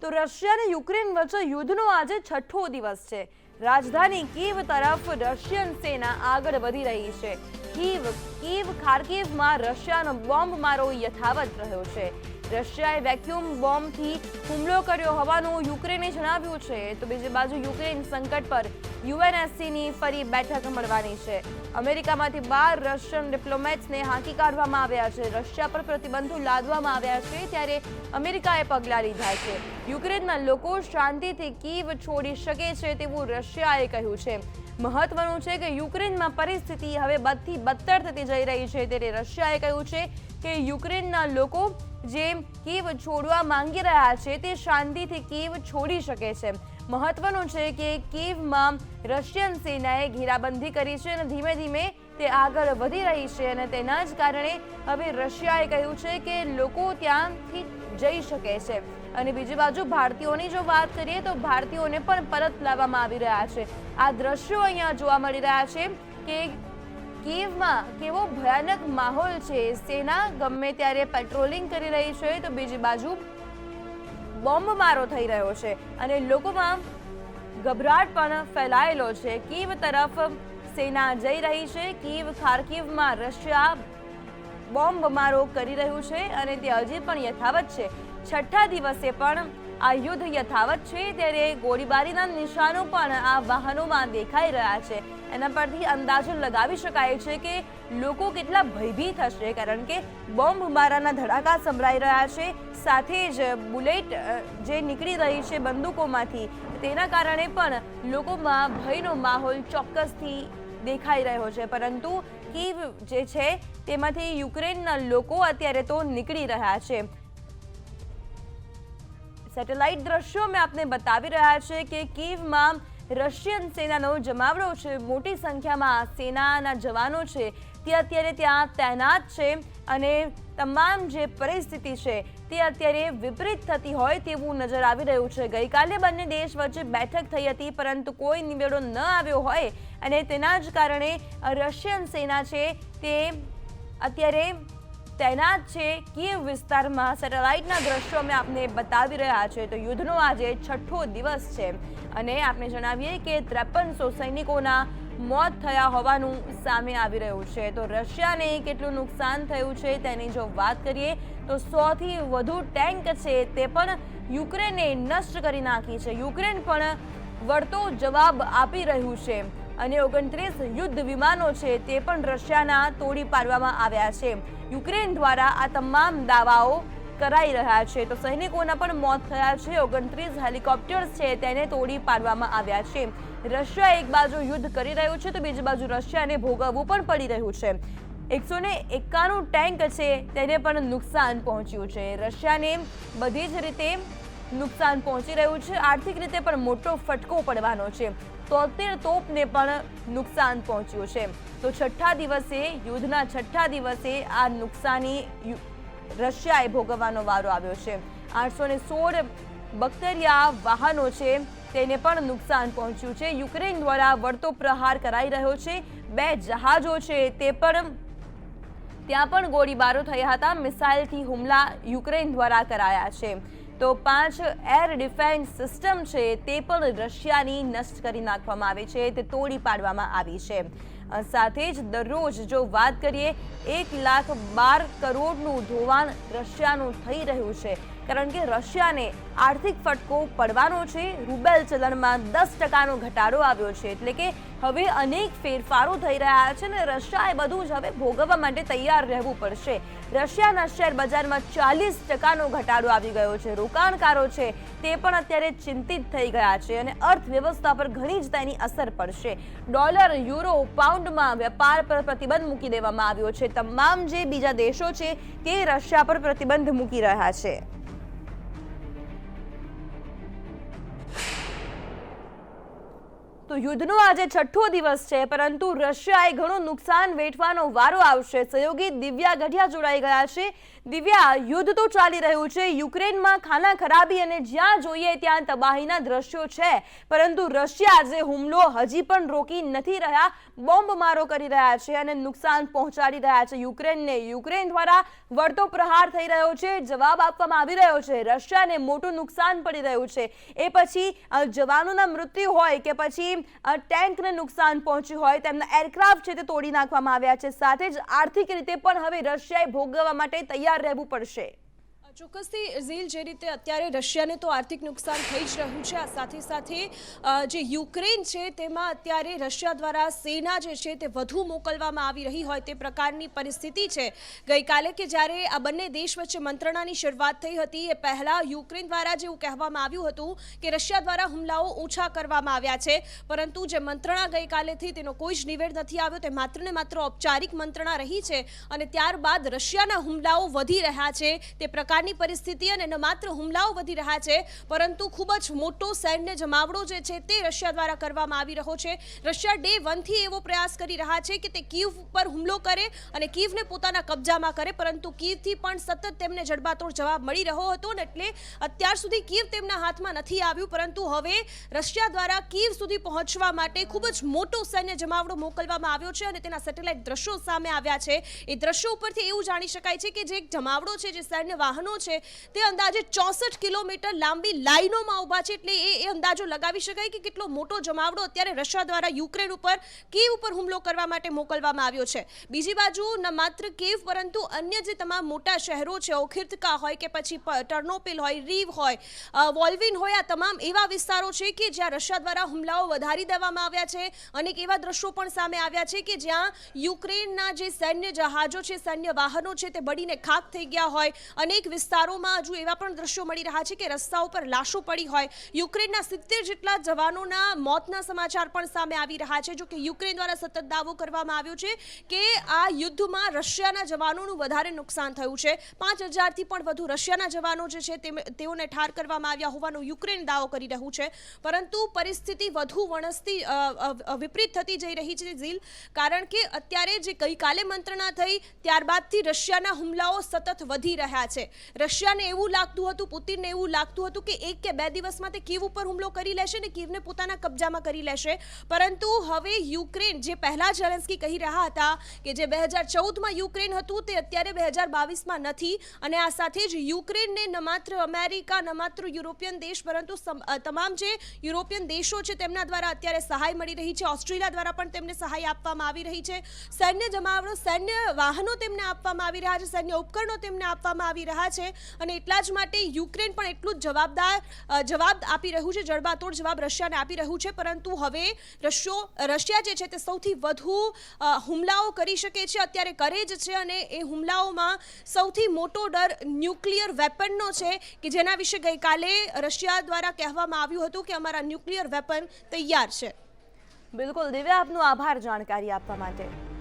તો રશિયા અને યુક્રેન વચ્ચે યુદ્ધનો આજે છઠ્ઠો દિવસ છે। રાજધાની કીવ તરફ રશિયન સેના આગળ વધી રહી છે। કીવ ખાર્કિવમાં રશિયાનો બોમ્બમારો યથાવત રહ્યો છે। રશિયાએ વેક્યુમ બોમ્બથી હુમલો કર્યો હોવાનું યુક્રેને જણાવ્યું છે। તો બીજી બાજુ યુક્રેન સંકટ પર યુએનએસસીની ફરી બેઠક મળવાની છે। અમેરિકામાંથી 12 રશિયન ડિપ્લોમેટ્સને હાંકી કાઢવામાં આવ્યા છે। રશિયા પર પ્રતિબંધો લાદવામાં આવ્યા છે ત્યારે અમેરિકાએ પગલાં લીધા છે। યુક્રેનના લોકો શાંતિથી કીવ છોડી શકે છે તેવું રશિયાએ કહ્યું છે। મહત્વનું છે કે યુક્રેનમાં પરિસ્થિતિ હવે બદથી બદતર થતી જઈ રહી છે ત્યારે રશિયાએ કહ્યું છે કે યુક્રેનના લોકો જે કીવ છોડવા માંગી રહ્યા છે તે શાંતિથી કીવ છોડી શકે છે। મહત્વનું છે કે કીવમાં રશિયન સેનાએ ઘેરાબંધી કરી છે અને ધીમે ધીમે તે આગળ વધી રહી છે અને તેના જ કારણે હવે રશિયાએ કહ્યું છે કે લોકો ત્યાંથી જઈ શકે છે। અને બીજી બાજુ ભારતીયોની જો વાત કરીએ તો ભારતીયોને પણ પરત લાવવામાં આવી રહ્યા છે। આ દ્રશ્યો અહીંયા જોવા મળી રહ્યા છે કે કીવમાં કેવો ભયાનક માહોલ છે। સેના ગમે ત્યારે પેટ્રોલિંગ કરી રહી છે તો બીજી બાજુ બોમ્બમારો થઈ રહ્યો છે અને લોકોમાં ગભરાટ પણ ફેલાયેલો છે। કીવ તરફ સેના જઈ રહી છે। કીવ ખાર્કિવમાં રશિયા બોમ્બમારો કરી રહ્યું છે અને તે હજી પણ યથાવત છે। છઠ્ઠા દિવસે પણ આ યુદ્ધ યથાવત છે ત્યારે ગોળીબારીના નિશાનો પણ આ વાહનોમાં દેખાઈ રહ્યા છે। એના પરથી અંદાજો લગાવી શકાય છે કે લોકો કેટલા ભયભીત હશે કારણ કે બોમ્બમારાના ધડાકા સંભળાઈ રહ્યા છે। સાથે જ બુલેટ જે નીકળી રહી છે બંદૂકોમાંથી તેના કારણે પણ લોકોમાં ભયનો માહોલ ચોક્કસથી દેખાઈ રહ્યો છે। પરંતુ કીવ જે છે તેમાંથી યુક્રેનના લોકો અત્યારે તો નીકળી રહ્યા છે। સેટેલાઇટ દ્રશ્યો મેં આપને બતાવી રહ્યા છે કે કીવમાં રશિયન સેનાનો જમાવડો છે। મોટી સંખ્યામાં સેનાના જવાનો છે તે અત્યારે ત્યાં તૈનાત છે અને તમામ જે પરિસ્થિતિ છે તે અત્યારે વિપરીત થતી હોય તેવું નજર આવી રહ્યું છે। ગઈકાલે બંને દેશ વચ્ચે બેઠક થઈ હતી પરંતુ કોઈ નિવેડો ન આવ્યો હોય અને તેના જ કારણે રશિયન સેના છે તે અત્યારે તૈનાત છે કીવ વિસ્તારમાં। સેટેલાઇટના દ્રશ્યો અમે આપને બતાવી રહ્યા છે તો યુદ્ધનો આજે છઠ્ઠો દિવસ છે અને આપને જણાવીએ કે 5300 સૈનિકોના મોત થયા હોવાનું સામે આવી રહ્યું છે। તો રશિયાને કેટલું નુકસાન થયું છે તેની જો વાત કરીએ તો 100થી વધુ ટેન્ક છે તે પણ યુક્રેને નષ્ટ કરી નાખી છે। યુક્રેન પણ વળતો જવાબ આપી રહ્યું છે અને 29 યુદ્ધ વિમાનો છે તે પણ રશિયાના તોડી પાડવામાં આવ્યા છે। યુક્રેન દ્વારા આ તમામ દાવાઓ કરાઈ રહ્યા છે તો સૈનિકોના પણ મોત થયા છે। 29 હેલિકોપ્ટર્સ છે તેને તોડી પાડવામાં આવ્યા છે। રશિયા એક બાજુ યુદ્ધ કરી રહ્યું છે તો બીજી બાજુ રશિયાને ભોગવવું પણ પડી રહ્યું છે। 191 ટેન્ક છે તેને પણ નુકસાન પહોંચ્યું છે। રશિયાને બધી જ રીતે નુકસાન પહોંચી રહ્યું છે। આર્થિક રીતે પણ મોટો ફટકો પડવાનો છે। 73 તોપને પણ નુકસાન પહોંચ્યું છે। તો છઠ્ઠા દિવસે યુદ્ધના છઠ્ઠા દિવસે આ નુકસાની રશિયાએ ભોગવવાનો વારો આવ્યો છે। 816 બખ્તરિયા વાહનો છે તેને પણ નુકસાન પહોંચ્યું છે। યુક્રેન દ્વારા વળતો પ્રહાર કરાઈ રહ્યો છે। 2 જહાજો છે તે પણ ત્યાં પણ ગોળીબારો થયા હતા। મિસાઇલથી હુમલા યુક્રેન દ્વારા કરાયા છે। તો 5 એર ડિફેન્સ સિસ્ટમ છે તે પણ રશિયાની નષ્ટ કરી નાખવામાં આવી છે તે તોડી પાડવામાં આવી છે। સાથે જ દરરોજ જો વાત કરીએ 1,12 કરોડનું ધોવાણ રશિયાનું થઈ રહ્યું છે કારણ કે રશિયાને આર્થિક ફટકો પડવાનો છે। રૂબેલ ચલણમાં 10% ઘટાડો આવ્યો છે એટલે કે હવે અનેક ફેરફારો થઈ રહ્યા છે અને રશિયાએ બધું જ હવે ભોગવવા માટે તૈયાર રહેવું પડશે। રશિયાના શેર બજારમાં 40% ઘટાડો આવી ગયો છે। રોકાણકારો છે તે પણ અત્યારે ચિંતિત થઈ ગયા છે અને અર્થવ્યવસ્થા પર ઘણી જ તેની અસર પડશે। ડોલર, યુરો, પાઉન્ડમાં વેપાર પર પ્રતિબંધ મૂકી દેવામાં આવ્યો છે। તમામ જે બીજા દેશો છે તે રશિયા પર પ્રતિબંધ મૂકી રહ્યા છે। તો તો યુદ્ધનો આજે છઠ્ઠો દિવસ છે, પરંતુ રશિયાએ ઘણું નુકસાન વેઠવાનો વારો આવશે. સહયોગી દિવ્યા ગઢિયા જોડાઈ ગયા છે. દિવ્યા, યુદ્ધ તો ચાલી રહ્યું છે યુક્રેનમાં, ખાના ખરાબી અને જ્યાં જોઈએ ત્યાં તબાહીના દ્રશ્યો છે, પરંતુ રશિયા જે હુમલો હજી પણ રોકી નથી રહ્યા, બોમ્બમારો કરી રહ્યા છે અને નુકસાન પહોંચાડી રહ્યા છે યુક્રેનને. યુક્રેન દ્વારા વળતો પ્રહાર થઈ રહ્યો છે, જવાબ આપવામાં આવી રહ્યો છે. રશિયાને મોટું નુકસાન પડી રહ્યું છે. એ પછી જવાનોના મૃત્યુ હોય કે પછી ટેન્કને નુકસાન પહોંચ્યું હોય, તેમના એરક્રાફ્ટ છે તે તોડી નાખવામાં આવ્યા છે. સાથે જ આર્થિક રીતે પણ હવે રશિયાએ ભોગવવા માટે તૈયાર રહેવું પડશે. ચોક્કસથી ઝીલ, જે રીતે અત્યારે રશિયાને તો આર્થિક નુકસાન થઈ જ રહ્યું છે, આ સાથે સાથે જે યુક્રેન છે તેમાં અત્યારે રશિયા દ્વારા સેના જે છે તે વધુ મોકલવામાં આવી રહી હોય તે પ્રકારની પરિસ્થિતિ છે. ગઈકાલે કે જ્યારે આ બંને દેશ વચ્ચે મંત્રણાની શરૂઆત થઈ હતી, એ પહેલાં યુક્રેન દ્વારા જેવું કહેવામાં આવ્યું હતું કે રશિયા દ્વારા હુમલાઓ ઓછા કરવામાં આવ્યા છે, પરંતુ જે મંત્રણા ગઈકાલેથી તેનો કોઈ જ નિવેડ નથી આવ્યો. તે માત્ર ને માત્ર ઔપચારિક મંત્રણા રહી છે અને ત્યારબાદ રશિયાના હુમલાઓ વધી રહ્યા છે તે પ્રકાર પરિસ્થિતિ, અને ન માત્ર હુમલાઓ વધી રહ્યા છે પરંતુ ખૂબ જ મોટો સૈન્ય જમાવડો જે છે તે રશિયા દ્વારા કરવામાં આવી રહ્યો છે. રશિયા ડે 1 થી એવો પ્રયાસ કરી રહ્યા છે કે તે કીવ પર હુમલો કરે અને કીવને પોતાના કબજામાં કરે, પરંતુ કીવથી પણ સતત તેમને જડબાતોડ જવાબ મળી રહ્યો હતો, ને એટલે અત્યાર સુધી કીવ તેમના હાથમાં નથી આવ્યું. પરંતુ હવે રશિયા દ્વારા કીવ સુધી પહોંચવા માટે ખૂબ જ મોટો સૈન્ય જમાવડો મોકલવામાં આવ્યો છે અને તેના સેટેલાઇટ દ્રશ્યો સામે આવ્યા છે. એ દ્રશ્યો ઉપરથી એવું જાણી શકાય છે કે જે જમાવડો છે, જે સૈન્ય વાહનો છે તે અંદાજે 64 કિલોમીટર લાંબી લાઈનોમાં ઊભા છે. એટલે એ અંદાજો લગાવી શકાય કે કેટલો મોટો જમાવડો અત્યારે રશિયા દ્વારા યુક્રેન ઉપર, કીવ ઉપર હુમલો કરવા માટે મોકલવામાં આવ્યો છે. બીજી બાજુ ન માત્ર કીવ પરંતુ અન્ય જે તમામ મોટા શહેરો છે, ઓખિર્તકા હોય કે પછી ટર્નોપિલ હોય, રીવ હોય, વોલ્વિન હોય, આ તમામ એવા વિસ્તારો છે કે જ્યાં રશિયા દ્વારા હુમલાઓ વધારી દેવામાં આવ્યા છે. અનેક એવા દ્રશ્યો પણ સામે આવ્યા છે કે જ્યાં યુક્રેનના જે સૈન્ય જહાજો છે, સૈન્ય વાહનો છે તે બળીને ખાખ થઈ ગયા હોય. અનેક વિસ્તારોમાં હજુ એવા પણ દ્રશ્યો મળી રહ્યા છે કે રસ્તાઓ પર લાશો પડી હોય. યુક્રેનના 70 જેટલા જવાનોના મોતના સમાચાર પણ સામે આવી રહ્યા છે. જો કે યુક્રેન દ્વારા સતત દાવો કરવામાં આવ્યો છે કે આ યુદ્ધમાં રશિયાના જવાનોનું વધારે નુકસાન થયું છે. 5000થી પણ વધુ રશિયાના જવાનો જે છે તેઓને ઠાર કરવામાં આવ્યા હોવાનો યુક્રેન દાવો કરી રહ્યું છે. પરંતુ પરિસ્થિતિ વધુ વણસતી વિપરીત થતી જઈ રહી છે ઝીલ, કારણ કે અત્યારે જે ગઈકાલે મંત્રણા થઈ ત્યારબાદથી રશિયાના હુમલાઓ સતત વધી રહ્યા છે. રશિયાને એવું લાગતું હતું, પુતિનને એવું લાગતું હતું કે 1 કે 2 દિવસમાં તે કીવ ઉપર હુમલો કરી લેશે ને કીવને પોતાના કબજામાં કરી લેશે. પરંતુ હવે યુક્રેન, જે પહેલા ઝેલેન્સ્કી કહી રહ્યા હતા કે જે 2014માં યુક્રેન હતું તે અત્યારે 2022માં નથી, અને આ સાથે જ યુક્રેનને ન માત્ર અમેરિકા, ન માત્ર યુરોપિયન દેશ પરંતુ તમામ જે યુરોપિયન દેશો છે તેમના દ્વારા અત્યારે સહાય મળી રહી છે. ઓસ્ટ્રેલિયા દ્વારા પણ તેમને સહાય આપવામાં આવી રહી છે. સૈન્ય જમાવડો, સૈન્ય વાહનો તેમને આપવામાં આવી રહ્યા છે, સૈન્ય ઉપકરણો તેમને આપવામાં આવી રહ્યા છે, અને એટલા જ માટે યુક્રેન પણ એટલું જ જવાબ આપી રહ્યું છે, જડબાતોડ જવાબ રશિયાને આપી રહ્યું છે. પરંતુ હવે રશિયા જે છે તે સૌથી વધુ હુમલાઓ કરી શકે છે, અત્યારે કરે જ છે, અને એ હુમલાઓમાં સૌથી મોટો ડર ન્યુક્લિયર વેપનનો છે કે જેના વિશે ગઈકાલે રશિયા દ્વારા કહેવામાં આવ્યું હતું કે અમારા ન્યુક્લિયર વેપન તૈયાર છે. બિલકુલ દિવ્યા, આપનો આભાર જાણકારી આપવા માટે.